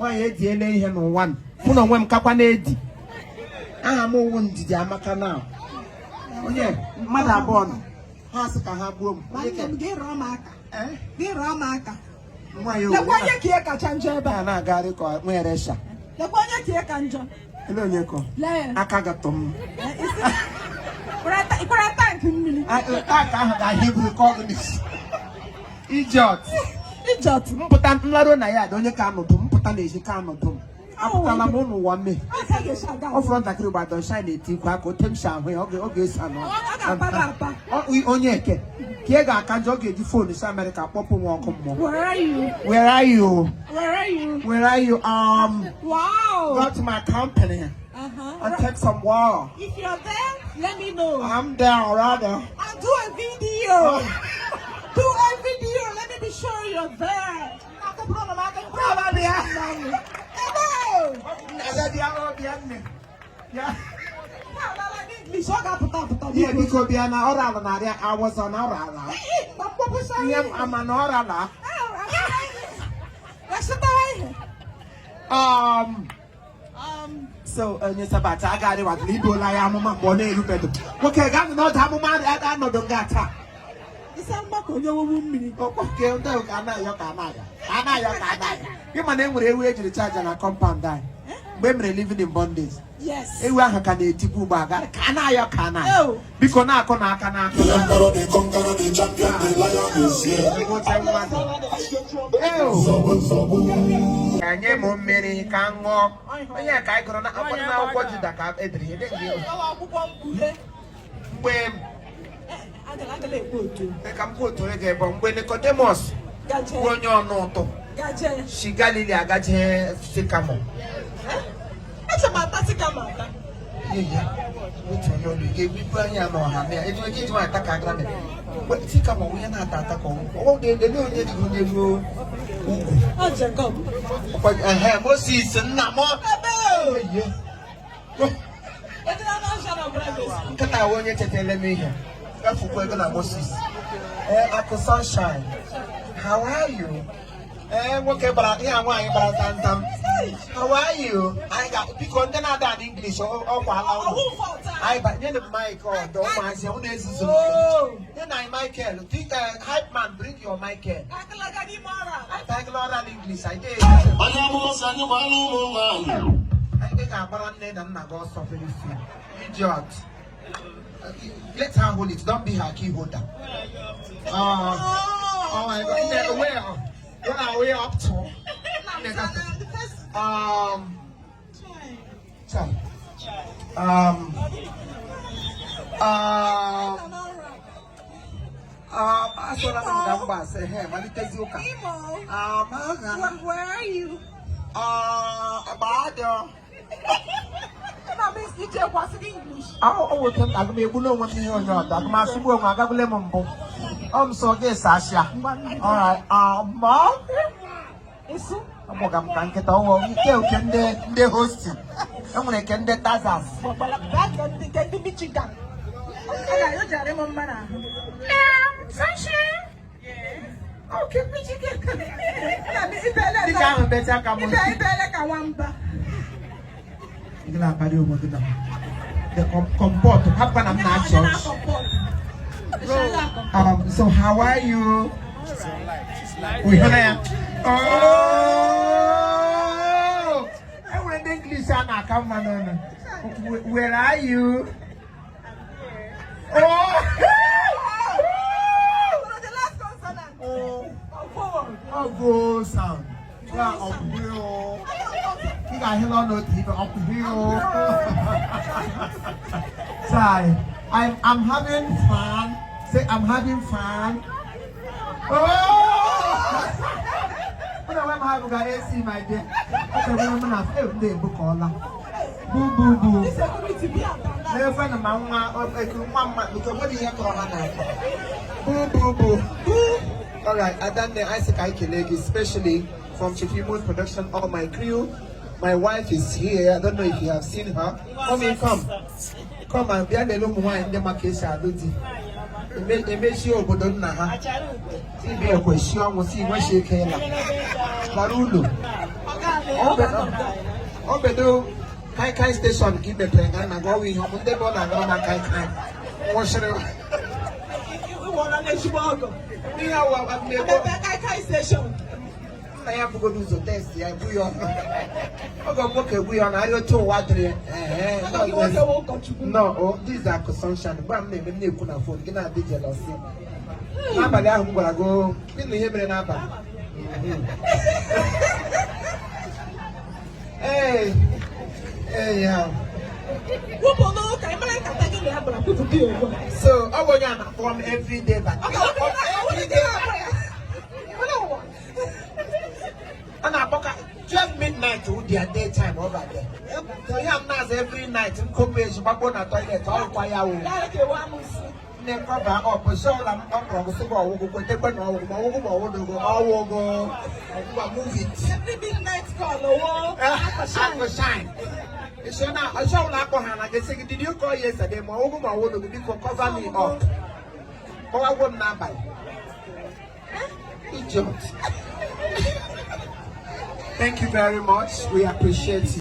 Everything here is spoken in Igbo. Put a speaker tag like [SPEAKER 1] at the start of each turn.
[SPEAKER 1] Why you DNA here no one? Who know when Kapanedi? I am one did Amaka now. Oh, yeah, Mother Born. Has a have room.
[SPEAKER 2] Get Ramaka. Get Ramaka.
[SPEAKER 1] Why you
[SPEAKER 2] can't catch Anjaba?
[SPEAKER 1] I got it called Meresha.
[SPEAKER 2] The one you can't Anja.
[SPEAKER 1] Hello, Nico. I can't I Hebrew call this. Idiot.
[SPEAKER 2] Idiot.
[SPEAKER 1] But I'm not on I don't you come to put on this camera. I'm on one me. Off front like you but don't shine it. Back or Tim Sham. Okay, son. We on your cake. Kiega can't jog the phone. This America. Papa walk more.
[SPEAKER 2] Where are you?
[SPEAKER 1] Where are you?
[SPEAKER 2] Where are you?
[SPEAKER 1] Where are you?
[SPEAKER 2] Wow.
[SPEAKER 1] Go to my company. And take some water.
[SPEAKER 2] If you're there, let me know.
[SPEAKER 1] I'm there, rather.
[SPEAKER 2] I'll do a video. Do a video. Let me be sure you're there.
[SPEAKER 1] Yeah, because they are now oral. I was on oral. I'm an oral. So, Sabata, I got it with Libo, I am a bonnet. Okay, I'm not a man, I know the gata. It's a Mako, woman. Okay, don't you my name will away to the charge and a compound die. Women living in bondage.
[SPEAKER 2] Yes.
[SPEAKER 1] You are a Tipu Baga. Can I? Because now can and you more many can walk. Yeah, I can now watch the cab every day. When they can put to a bomb when the Codemos when you're not. She Galilee, I got her sycamore. That's about sycamore. Yeah, we gave me plenty of more. It will give my attack. But sycamore, we are not attacking. Oh, they don't need to go. Oh, Jacob. But I have more season, no more. Can I want you to tell me here? That's what we're going to Moses. Uncle Sunshine, how are you? Okay, but yeah, why, how are you? I got because then I done English or I but then the mic or don't mind. Then I Michael, think hype man, bring your Michael. I like Laura English. I did. I think I'm not going to stop anything. Idiot. Let her hold it. Don't be her key holder. Oh my God. Where? What are we up to?
[SPEAKER 2] Where are you?
[SPEAKER 1] About
[SPEAKER 2] English.
[SPEAKER 1] I'm so gay, Sasha. All right, Mom. I'm get over. You can the hosting. I'm going to get the Tazas.
[SPEAKER 2] Get the Michigan. Sunshine. Okay, Michigan.
[SPEAKER 1] The comport. So how are you? Oh, I went English and I come on. Where are you? Oh,
[SPEAKER 2] the last consonant.
[SPEAKER 1] Oh, go sound. Up here. You got hello note even up here. Sorry, I'm having fun. Say I'm having fun. Oh! When I'm having a see my dear. Okay, when I'm not a day book all that. Boo boo boo. Never find a mama or a mama because what do you have to boo boo boo. All right, I done the Isaac Ike especially from Chiefimo's production. All my crew. My wife is here. I don't know if you have seen her. Come. Come and be a little wine. The market are looting. It makes you open on Naha. See, be a question. We'll see what she came. Barulo. Obedo Kai station keep the plane and go we home the border and Kai. Wash it. We have a
[SPEAKER 2] Kai station.
[SPEAKER 1] I have to go do the test. I do your. I go work we on I to water. No, these are consumption. But I'm never new kuna phone. Can I be jealous? Nobody I'm gonna go. In the Hebrew number. Hey, yeah. So, I want to perform every day, but every day. And I book 12 midnight to their daytime over there. So, you have nice every night in cooperation, but on a toilet, all quiet. Never up, so I'm not going to go. We'll take one hour, we'll go, move it.
[SPEAKER 2] Every midnight call,
[SPEAKER 1] shine. So now, I saw Lakohana. They said, did you call yesterday? My woman would be for cover me up. Oh, I wouldn't now buy. Idiot. Thank you very much. We appreciate it.